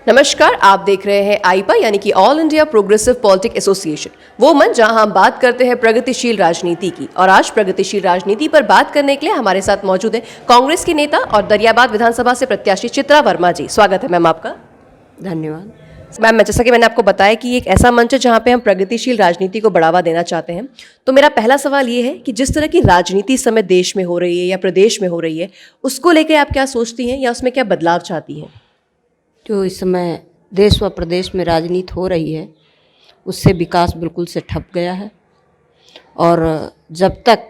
नमस्कार, आप देख रहे हैं आईपा यानी कि all India progressive politic association, वो मंच जहां हम बात करते हैं प्रगतिशील राजनीति की। और आज प्रगतिशील राजनीति पर बात करने के लिए हमारे साथ मौजूद है कांग्रेस के नेता और दरियाबाद विधानसभा से प्रत्याशी चित्रा वर्मा जी। स्वागत है मैम आपका। धन्यवाद मैम, जैसा कि मैंने आपको बताया कि एक ऐसा मंच है जहाँ पे हम प्रगतिशील राजनीति को बढ़ावा देना चाहते हैं, तो मेरा पहला सवाल ये है कि जिस तरह की राजनीति इस समय देश में हो रही है या प्रदेश में हो रही है, उसको लेकर आप क्या सोचती हैं या उसमें क्या बदलाव चाहती हैं? जो इस समय देश व प्रदेश में राजनीति हो रही है उससे विकास बिल्कुल से ठप गया है, और जब तक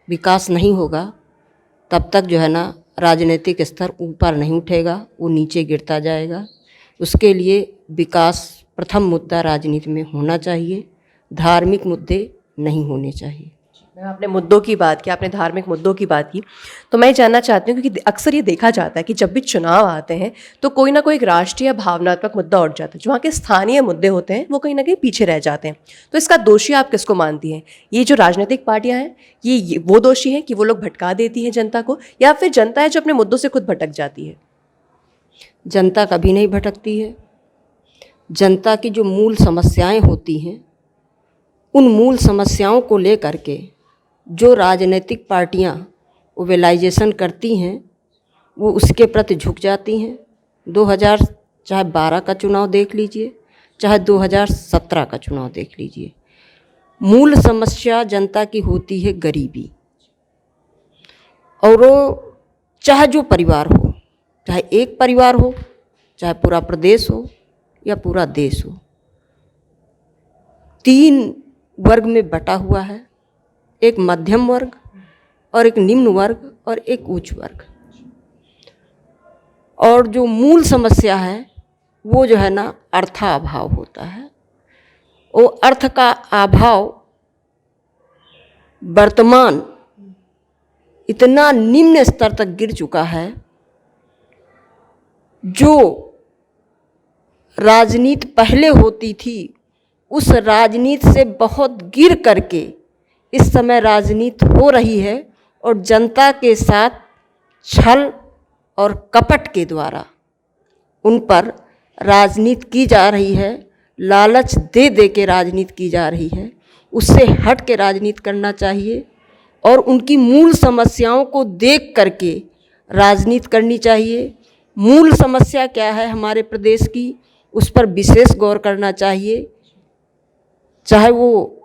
विकास नहीं होगा तब तक जो है ना राजनीतिक स्तर ऊपर नहीं उठेगा, वो नीचे गिरता जाएगा। उसके लिए विकास प्रथम मुद्दा राजनीति में होना चाहिए, धार्मिक मुद्दे नहीं होने चाहिए। मैम, आपने मुद्दों की बात की, आपने धार्मिक मुद्दों की बात की, तो मैं जानना चाहती हूँ क्योंकि अक्सर ये देखा जाता है कि जब भी चुनाव आते हैं तो कोई ना कोई एक राष्ट्रीय भावनात्मक मुद्दा उठ जाता है, जो वहाँ के स्थानीय मुद्दे होते हैं वो कहीं ना कहीं पीछे रह जाते हैं। तो इसका दोषी आप किसको मानती हैं? ये जो राजनीतिक पार्टियां हैं ये वो दोषी हैं कि वो लोग भटका देती हैं जनता को, या फिर जनता है जो अपने मुद्दों से खुद भटक जाती है? जनता कभी नहीं भटकती है। जनता की जो मूल समस्याएं होती हैं उन मूल समस्याओं को लेकर के जो राजनीतिक पार्टियां मोबिलाइजेशन करती हैं वो उसके प्रति झुक जाती हैं। 2012 का चुनाव देख लीजिए, चाहे 2017 का चुनाव देख लीजिए, मूल समस्या जनता की होती है गरीबी। और वो चाहे जो परिवार हो, चाहे एक परिवार हो, चाहे पूरा प्रदेश हो या पूरा देश हो, 3 वर्ग में बटा हुआ है, एक मध्यम वर्ग और एक निम्न वर्ग और एक उच्च वर्ग। और जो मूल समस्या है वो जो है ना अर्थाभाव होता है। वो अर्थ का अभाव वर्तमान इतना निम्न स्तर तक गिर चुका है, जो राजनीति पहले होती थी उस राजनीति से बहुत गिर करके इस समय राजनीति हो रही है, और जनता के साथ छल और कपट के द्वारा उन पर राजनीति की जा रही है, लालच दे दे के राजनीति की जा रही है। उससे हट के राजनीति करना चाहिए और उनकी मूल समस्याओं को देख करके राजनीति करनी चाहिए। मूल समस्या क्या है हमारे प्रदेश की, उस पर विशेष गौर करना चाहिए, चाहे वो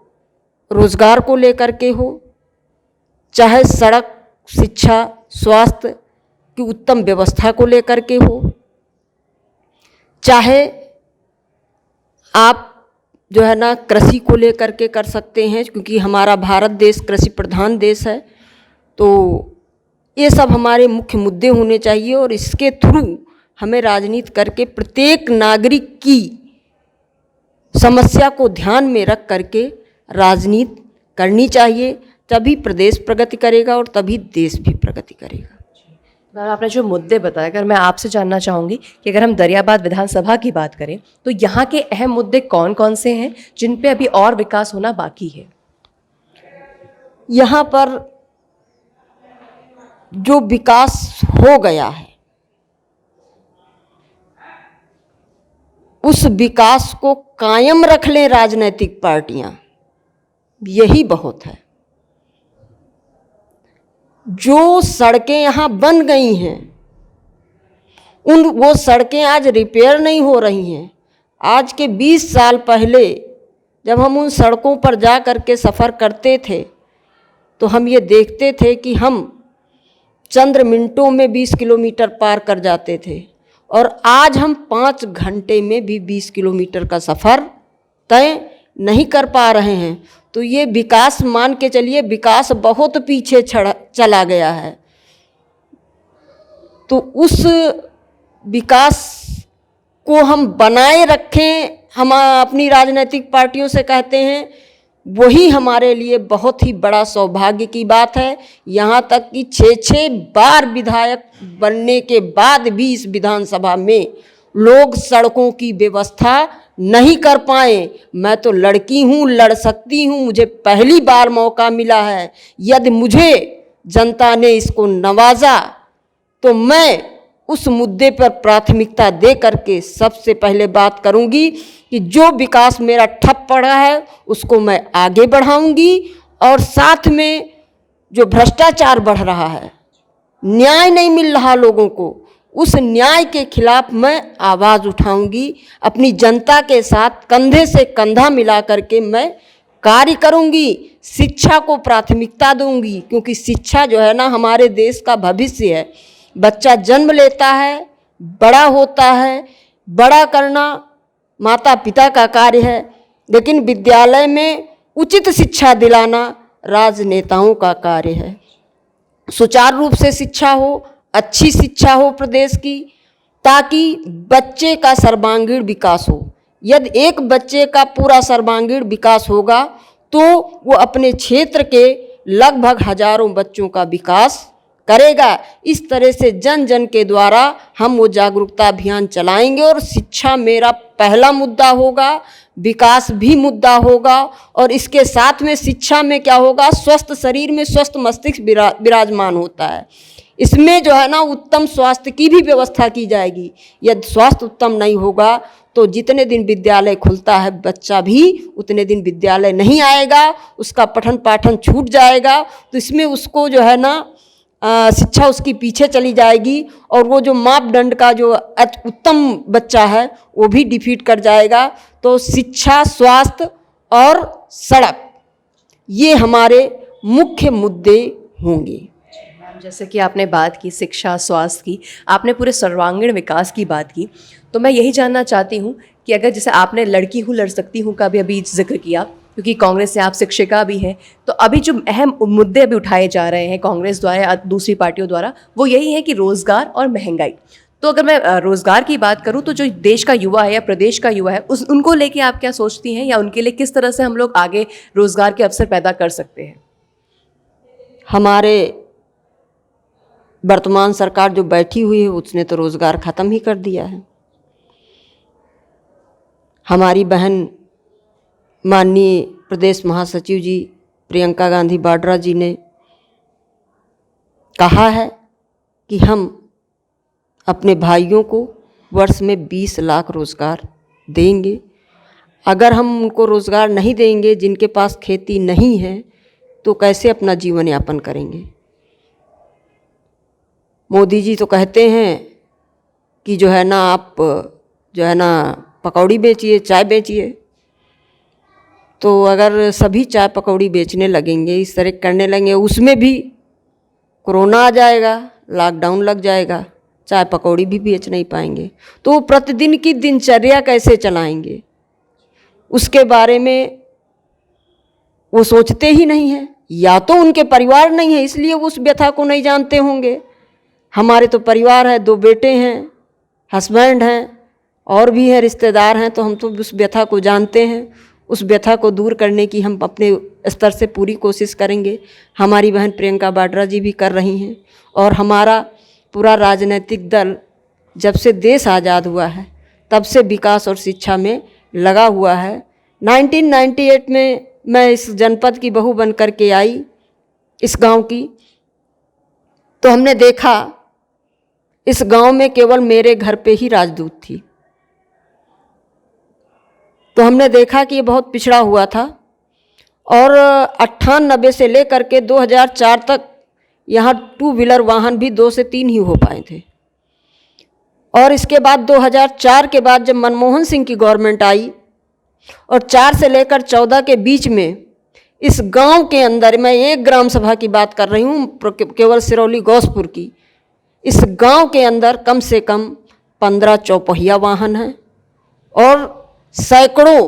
रोजगार को लेकर के हो, चाहे सड़क, शिक्षा, स्वास्थ्य की उत्तम व्यवस्था को लेकर के हो, चाहे आप जो है ना कृषि को लेकर के कर सकते हैं, क्योंकि हमारा भारत देश कृषि प्रधान देश है। तो ये सब हमारे मुख्य मुद्दे होने चाहिए, और इसके थ्रू हमें राजनीति करके प्रत्येक नागरिक की समस्या को ध्यान में रख करके राजनीति करनी चाहिए। तभी प्रदेश प्रगति करेगा और तभी देश भी प्रगति करेगा। मैम, आपने जो मुद्दे बताए, अगर मैं आपसे जानना चाहूँगी कि अगर हम दरियाबाद विधानसभा की बात करें तो यहाँ के अहम मुद्दे कौन कौन से हैं जिन पे अभी और विकास होना बाकी है? यहाँ पर जो विकास हो गया है उस विकास को कायम रख लें राजनीतिक पार्टियां, यही बहुत है। जो सड़कें यहाँ बन गई हैं वो सड़कें आज रिपेयर नहीं हो रही हैं। आज के 20 साल पहले जब हम उन सड़कों पर जा कर के सफ़र करते थे तो हम ये देखते थे कि हम चंद मिनटों में 20 किलोमीटर पार कर जाते थे, और आज हम 5 घंटे में भी 20 किलोमीटर का सफ़र तय नहीं कर पा रहे हैं। तो ये विकास मान के चलिए, विकास बहुत पीछे चला गया है। तो उस विकास को हम बनाए रखें, हम अपनी राजनीतिक पार्टियों से कहते हैं, वही हमारे लिए बहुत ही बड़ा सौभाग्य की बात है। यहाँ तक कि 6-6 बार विधायक बनने के बाद भी इस विधानसभा में लोग सड़कों की व्यवस्था नहीं कर पाए। मैं तो लड़की हूँ, लड़ सकती हूँ, मुझे पहली बार मौका मिला है। यदि मुझे जनता ने इसको नवाजा तो मैं उस मुद्दे पर प्राथमिकता दे करके सबसे पहले बात करूंगी कि जो विकास मेरा ठप पड़ा है उसको मैं आगे बढ़ाऊंगी, और साथ में जो भ्रष्टाचार बढ़ रहा है, न्याय नहीं मिल रहा लोगों को, उस न्याय के खिलाफ मैं आवाज़ उठाऊंगी। अपनी जनता के साथ कंधे से कंधा मिला करके मैं कार्य करूंगी। शिक्षा को प्राथमिकता दूंगी, क्योंकि शिक्षा जो है ना हमारे देश का भविष्य है। बच्चा जन्म लेता है, बड़ा होता है, बड़ा करना माता पिता का कार्य है, लेकिन विद्यालय में उचित शिक्षा दिलाना राजनेताओं का कार्य है। सुचारू रूप से शिक्षा हो, अच्छी शिक्षा हो प्रदेश की, ताकि बच्चे का सर्वांगीण विकास हो। यदि एक बच्चे का पूरा सर्वांगीण विकास होगा तो वो अपने क्षेत्र के लगभग हजारों बच्चों का विकास करेगा। इस तरह से जन जन के द्वारा हम वो जागरूकता अभियान चलाएंगे, और शिक्षा मेरा पहला मुद्दा होगा, विकास भी मुद्दा होगा, और इसके साथ में शिक्षा में क्या होगा, स्वस्थ शरीर में स्वस्थ मस्तिष्क विराजमान होता है। इसमें जो है ना उत्तम स्वास्थ्य की भी व्यवस्था की जाएगी। यदि स्वास्थ्य उत्तम नहीं होगा तो जितने दिन विद्यालय खुलता है बच्चा भी उतने दिन विद्यालय नहीं आएगा, उसका पठन पाठन छूट जाएगा। तो इसमें उसको जो है ना शिक्षा उसकी पीछे चली जाएगी, और वो जो मापदंड का जो उत्तम बच्चा है वो भी डिफीट कर जाएगा। तो शिक्षा, स्वास्थ्य और सड़क, ये हमारे मुख्य मुद्दे होंगे। जैसे कि आपने बात की शिक्षा, स्वास्थ्य की, आपने पूरे सर्वांगीण विकास की बात की, तो मैं यही जानना चाहती हूँ कि अगर जैसे आपने लड़की हूँ लड़ सकती हूँ का भी अभी जिक्र किया, क्योंकि कांग्रेस से आप शिक्षिका भी हैं, तो अभी जो अहम मुद्दे अभी उठाए जा रहे हैं कांग्रेस द्वारा या दूसरी पार्टियों द्वारा, वो यही है कि रोज़गार और महंगाई। तो अगर मैं रोज़गार की बात करूँ तो जो देश का युवा है या प्रदेश का युवा है उनको लेके आप क्या सोचती हैं, या उनके लिए किस तरह से हम लोग आगे रोज़गार के अवसर पैदा कर सकते हैं? हमारे वर्तमान सरकार जो बैठी हुई है उसने तो रोज़गार ख़त्म ही कर दिया है। हमारी बहन माननीय प्रदेश महासचिव जी प्रियंका गांधी वाड्रा जी ने कहा है कि हम अपने भाइयों को वर्ष में 20 लाख रोज़गार देंगे। अगर हम उनको रोज़गार नहीं देंगे, जिनके पास खेती नहीं है, तो कैसे अपना जीवन यापन करेंगे? मोदी जी तो कहते हैं कि जो है ना आप जो है ना पकौड़ी बेचिए, चाय बेचिए। तो अगर सभी चाय पकौड़ी बेचने लगेंगे, इस तरह करने लगेंगे, उसमें भी कोरोना आ जाएगा, लॉकडाउन लग जाएगा, चाय पकौड़ी भी बेच नहीं पाएंगे। तो वो प्रतिदिन की दिनचर्या कैसे चलाएंगे, उसके बारे में वो सोचते ही नहीं हैं। या तो उनके परिवार नहीं है इसलिए वो उस व्यथा को नहीं जानते होंगे। हमारे तो परिवार है, 2 बेटे हैं, हस्बैंड हैं, और भी हैं, रिश्तेदार हैं, तो हम तो उस व्यथा को जानते हैं। उस व्यथा को दूर करने की हम अपने स्तर से पूरी कोशिश करेंगे। हमारी बहन प्रियंका वाड्रा जी भी कर रही हैं, और हमारा पूरा राजनीतिक दल जब से देश आज़ाद हुआ है तब से विकास और शिक्षा में लगा हुआ है। 1998 में मैं इस जनपद की बहू बन कर के आई, इस गांव की, तो हमने देखा इस गांव में केवल मेरे घर पे ही राजदूत थी। तो हमने देखा कि ये बहुत पिछड़ा हुआ था, और 98 से लेकर के 2004 तक यहाँ 2 व्हीलर वाहन भी 2 से 3 ही हो पाए थे। और इसके बाद 2004 के बाद जब मनमोहन सिंह की गवर्नमेंट आई, और 4 से लेकर 14 के बीच में इस गांव के अंदर, मैं एक ग्राम सभा की बात कर रही हूँ, केवल सिरौली गौसपुर की, इस गांव के अंदर कम से कम 15 चौपहिया वाहन हैं और सैकड़ों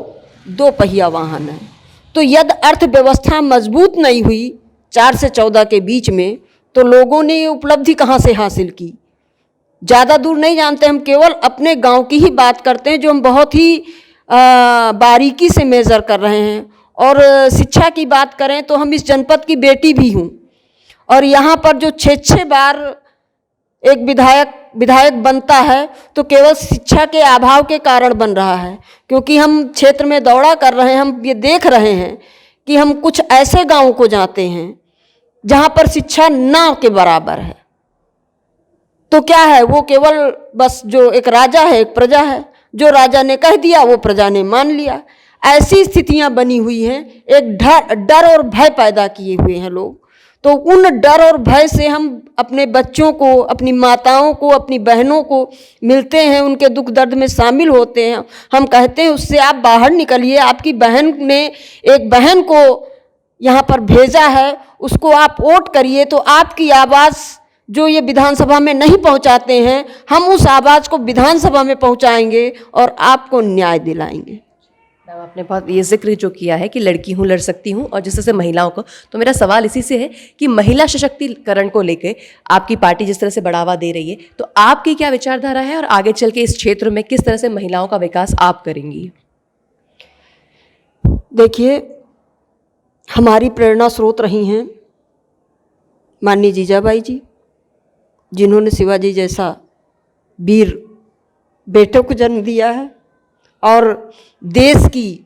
2 पहिया वाहन हैं। तो यदि अर्थव्यवस्था मजबूत नहीं हुई 4 से 14 के बीच में, तो लोगों ने ये उपलब्धि कहाँ से हासिल की? ज़्यादा दूर नहीं जानते, हम केवल अपने गांव की ही बात करते हैं, जो हम बहुत ही बारीकी से मेज़र कर रहे हैं। और शिक्षा की बात करें तो हम इस जनपद की बेटी भी हूँ, और यहाँ पर जो 6 बार एक विधायक बनता है तो केवल शिक्षा के अभाव के कारण बन रहा है, क्योंकि हम क्षेत्र में दौड़ा कर रहे हैं, हम ये देख रहे हैं कि हम कुछ ऐसे गांवों को जाते हैं जहाँ पर शिक्षा ना के बराबर है। तो क्या है, वो केवल बस जो एक राजा है, एक प्रजा है, जो राजा ने कह दिया वो प्रजा ने मान लिया। ऐसी स्थितियां बनी हुई हैं, एक डर और भय पैदा किए हुए हैं लोग। तो उन डर और भय से हम अपने बच्चों को, अपनी माताओं को, अपनी बहनों को मिलते हैं, उनके दुख दर्द में शामिल होते हैं। हम कहते हैं उससे आप बाहर निकलिए, आपकी बहन ने एक बहन को यहाँ पर भेजा है, उसको आप वोट करिए, तो आपकी आवाज़ जो ये विधानसभा में नहीं पहुँचाते हैं, हम उस आवाज़ को विधानसभा में पहुँचाएंगे और आपको न्याय दिलाएंगे। मैम, आपने बहुत ये जिक्र जो किया है कि लड़की हूँ, लड़ सकती हूँ, और जिस तरह से महिलाओं को, तो मेरा सवाल इसी से है कि महिला सशक्तिकरण को लेकर आपकी पार्टी जिस तरह से बढ़ावा दे रही है, तो आपकी क्या विचारधारा है और आगे चल के इस क्षेत्र में किस तरह से महिलाओं का विकास आप करेंगी? देखिए, हमारी प्रेरणा स्रोत रही हैं माननीय जीजाबाई जी, जिन्होंने शिवाजी जैसा वीर बेटे को जन्म दिया है और देश की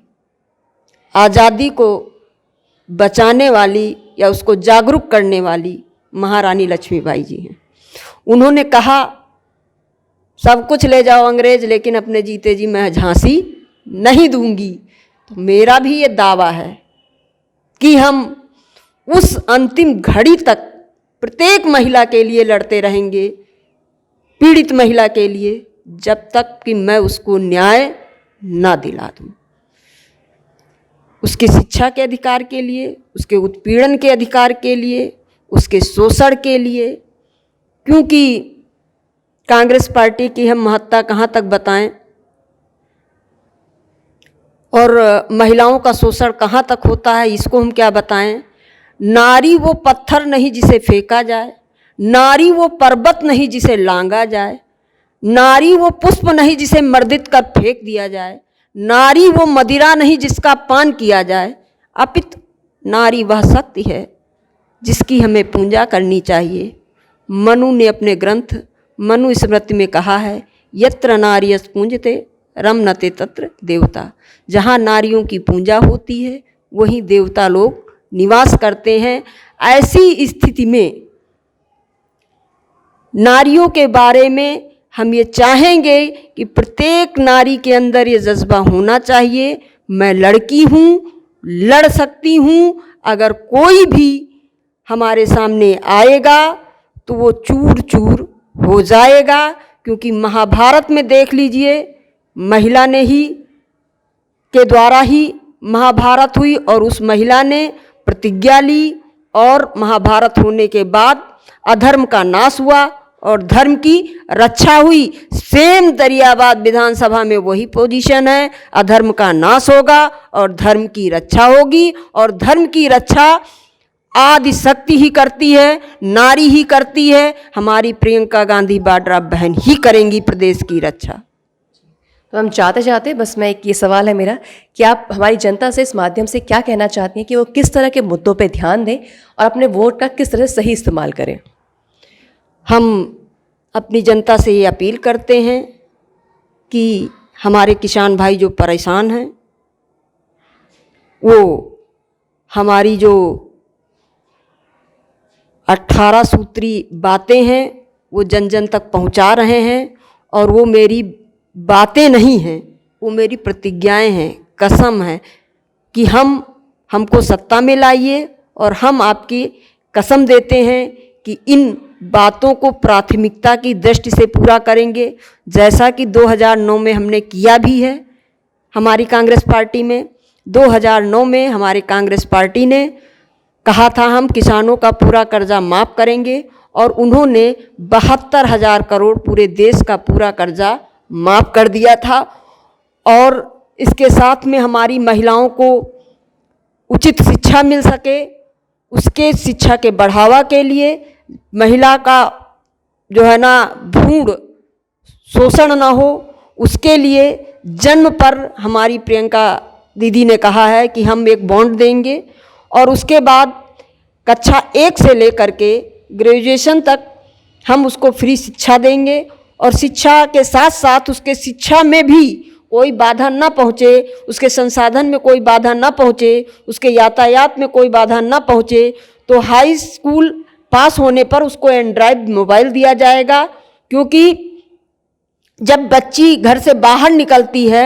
आज़ादी को बचाने वाली या उसको जागरूक करने वाली महारानी लक्ष्मीबाई जी हैं। उन्होंने कहा सब कुछ ले जाओ अंग्रेज, लेकिन अपने जीते जी मैं झांसी नहीं दूंगी। तो मेरा भी ये दावा है कि हम उस अंतिम घड़ी तक प्रत्येक महिला के लिए लड़ते रहेंगे, पीड़ित महिला के लिए, जब तक कि मैं उसको न्याय ना दिला दूं। उसके शिक्षा के अधिकार के लिए, उसके उत्पीड़न के अधिकार के लिए, उसके शोषण के लिए, क्योंकि कांग्रेस पार्टी की हम महत्ता कहाँ तक बताएं और महिलाओं का शोषण कहाँ तक होता है इसको हम क्या बताएं। नारी वो पत्थर नहीं जिसे फेंका जाए, नारी वो पर्वत नहीं जिसे लांगा जाए, नारी वो पुष्प नहीं जिसे मर्दित कर फेंक दिया जाए, नारी वो मदिरा नहीं जिसका पान किया जाए, अपितु नारी वह शक्ति है जिसकी हमें पूजा करनी चाहिए। मनु ने अपने ग्रंथ मनु स्मृति में कहा है, यत्र नार्यस् पूज्यते रमन्ते तत्र देवता। जहाँ नारियों की पूजा होती है वहीं देवता लोग निवास करते हैं। ऐसी स्थिति में नारियों के बारे में हम ये चाहेंगे कि प्रत्येक नारी के अंदर ये जज्बा होना चाहिए, मैं लड़की हूँ, लड़ सकती हूँ। अगर कोई भी हमारे सामने आएगा तो वो चूर चूर हो जाएगा, क्योंकि महाभारत में देख लीजिए, महिला ने ही के द्वारा ही महाभारत हुई और उस महिला ने प्रतिज्ञा ली और महाभारत होने के बाद अधर्म का नाश हुआ और धर्म की रक्षा हुई। सेम दरियाबाद विधानसभा में वही पोजीशन है, अधर्म का नाश होगा और धर्म की रक्षा होगी, और धर्म की रक्षा आदि शक्ति ही करती है, नारी ही करती है। हमारी प्रियंका गांधी वाड्रा बहन ही करेंगी प्रदेश की रक्षा। तो हम चाहते बस मैं एक ये सवाल है मेरा कि आप हमारी जनता से इस माध्यम से क्या कहना चाहती हैं कि वो किस तरह के मुद्दों पे ध्यान दें और अपने वोट का किस तरह से सही इस्तेमाल करें? हम अपनी जनता से ये अपील करते हैं कि हमारे किसान भाई जो परेशान हैं, वो हमारी जो 18 सूत्री बातें हैं वो जन जन तक पहुंचा रहे हैं, और वो मेरी बातें नहीं हैं, वो मेरी प्रतिज्ञाएं हैं, कसम है कि हमको सत्ता में लाइए और हम आपकी कसम देते हैं कि इन बातों को प्राथमिकता की दृष्टि से पूरा करेंगे, जैसा कि 2009 में हमने किया भी है। हमारी कांग्रेस पार्टी में 2009 में हमारी कांग्रेस पार्टी ने कहा था हम किसानों का पूरा कर्जा माफ़ करेंगे, और उन्होंने 72,000 करोड़ पूरे देश का पूरा कर्जा माफ़ कर दिया था। और इसके साथ में हमारी महिलाओं को उचित शिक्षा मिल सके, उसके शिक्षा के बढ़ावा के लिए महिला का जो है ना भ्रूण शोषण ना हो, उसके लिए जन्म पर हमारी प्रियंका दीदी ने कहा है कि हम एक बॉन्ड देंगे, और उसके बाद कक्षा 1 से लेकर के ग्रेजुएशन तक हम उसको फ्री शिक्षा देंगे, और शिक्षा के साथ साथ उसके शिक्षा में भी कोई बाधा ना पहुँचे, उसके संसाधन में कोई बाधा ना पहुँचे, उसके यातायात में कोई बाधा ना पहुँचे। तो हाई स्कूल पास होने पर उसको एंड्रॉयड मोबाइल दिया जाएगा, क्योंकि जब बच्ची घर से बाहर निकलती है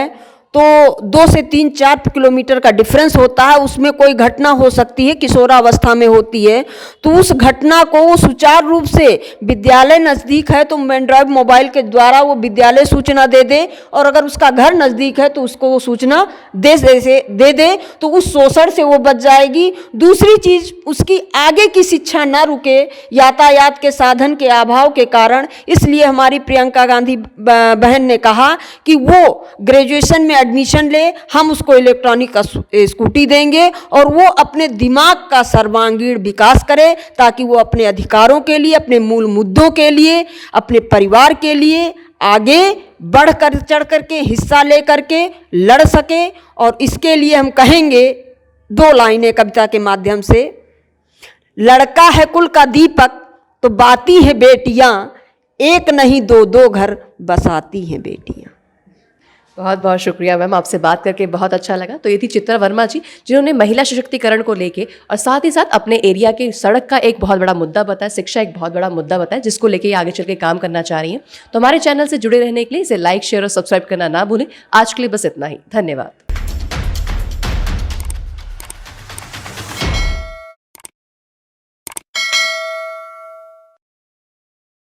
तो 2 से 3-4 किलोमीटर का डिफरेंस होता है, उसमें कोई घटना हो सकती है, किशोरावस्था में होती है, तो उस घटना को वो सुचारू रूप से, विद्यालय नज़दीक है तो एंड्रॉयड मोबाइल के द्वारा वो विद्यालय सूचना दे दे, और अगर उसका घर नज़दीक है तो उसको वो सूचना दे दे तो उस शोषण से वो बच जाएगी। दूसरी चीज़, उसकी आगे की शिक्षा ना रुके यातायात के साधन के अभाव के कारण, इसलिए हमारी प्रियंका गांधी बहन ने कहा कि वो ग्रेजुएशन में एडमिशन ले, हम उसको इलेक्ट्रॉनिक स्कूटी देंगे और वो अपने दिमाग का सर्वांगीण विकास करे, ताकि वो अपने अधिकारों के लिए, अपने मूल मुद्दों के लिए, अपने परिवार के लिए आगे बढ़ कर चढ़ करके हिस्सा ले करके लड़ सके। और इसके लिए हम कहेंगे 2 लाइनें कविता के माध्यम से। लड़का है कुल का दीपक तो बाती है बेटियां, एक नहीं 2-2 घर बसाती हैं बेटियां। बहुत बहुत शुक्रिया मैम, आपसे बात करके बहुत अच्छा लगा। तो ये थी चित्रा वर्मा जी, जिन्होंने महिला सशक्तिकरण को लेके और साथ ही साथ अपने एरिया के सड़क का एक बहुत बड़ा मुद्दा बताया, शिक्षा एक बहुत बड़ा मुद्दा बताया, जिसको लेके आगे चल के काम करना चाह रही हैं। तो हमारे चैनल से जुड़े रहने के लिए इसे लाइक, शेयर और सब्सक्राइब करना ना भूलें। आज के लिए बस इतना ही, धन्यवाद।